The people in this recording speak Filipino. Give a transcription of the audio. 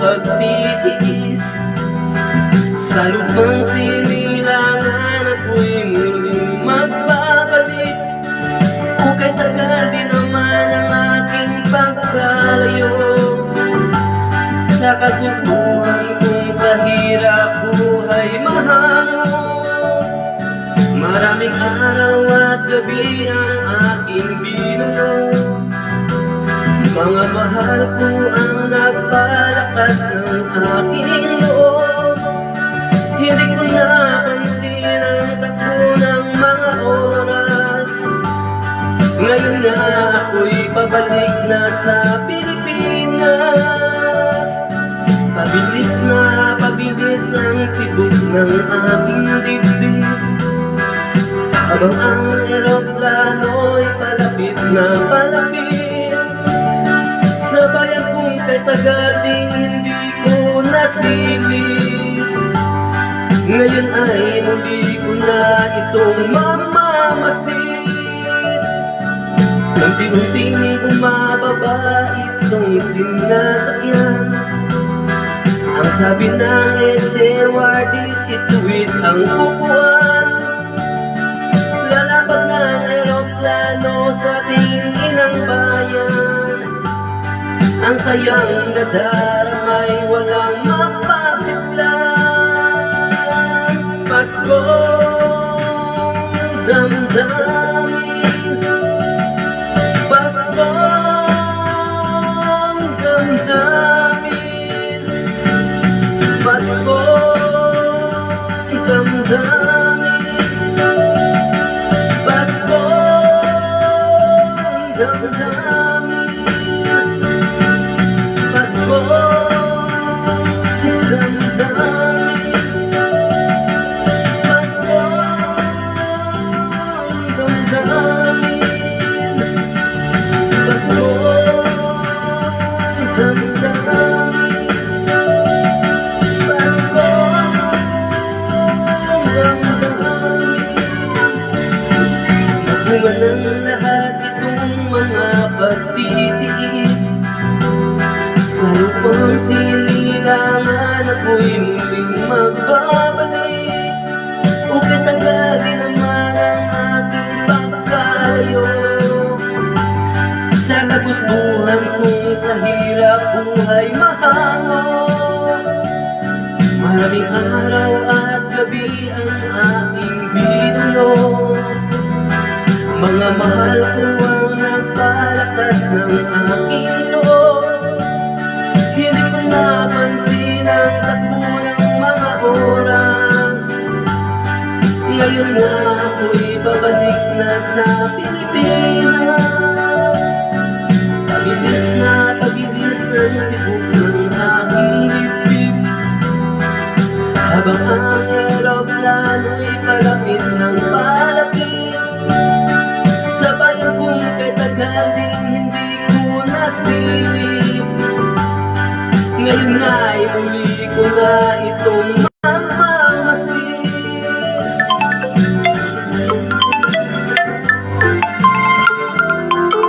pagtitiis. Sa lupang sinilangan ako'y muling magbabalik. O kahit tagal din naman ang aking pagkalayo sa kagustuhan kong sa hirap buhay mahango. Maraming araw at gabi ang aking binuno. Mga mahal ko ang nagpalakas ng aking loob. Hindi ko napansin ang takbo ng mga oras. Ngayon nga ako'y pabalik na sa Pilipinas. Pabilis na pabilis ang tibok ng aking dibdib, habang ang eroplano'y palapit na palapit sa bayan kung kay tagal ding hindi ko nasilip. Ngayon ay muli ko na itong mamamasid. Unti-unting bumababa itong sinasakyan. Ang sabi ng stewardess, ituwid ang upuan. Lalapag ng eroplano sa tingin ng bayan. Ang sayang nadaramay walang mapagsidlan. Paskong damdamin, Paskong damdamin, Paskong damdamin, Paskong damdamin, Paskong damdamin, Paskong damdamin, Paskong damdamin, Paskong damdamin. Nagbunga ng lahat itong mga pagtitiis. Sa lupang sinilangan ako'y muling magbabalik. O katagal din naman ang aking pagkalayo sa kagustuhan kong sa hirap buhay mahango. Maraming araw at gabi ang aking binuno. Mga mahal ko ang nagpalakas ng aking loob. Hindi ko napansin ang takbo ng mga oras. Ngayon nga ako'y babalik na sa Pilipinas. Pabilis na pabilis ang tibok ng aking dibdib, habang ang eroplano'y palapit ng palapit sa bayan kung kay tagal ding hindi ko nasilip. Ngayon nga'y muli ko na itong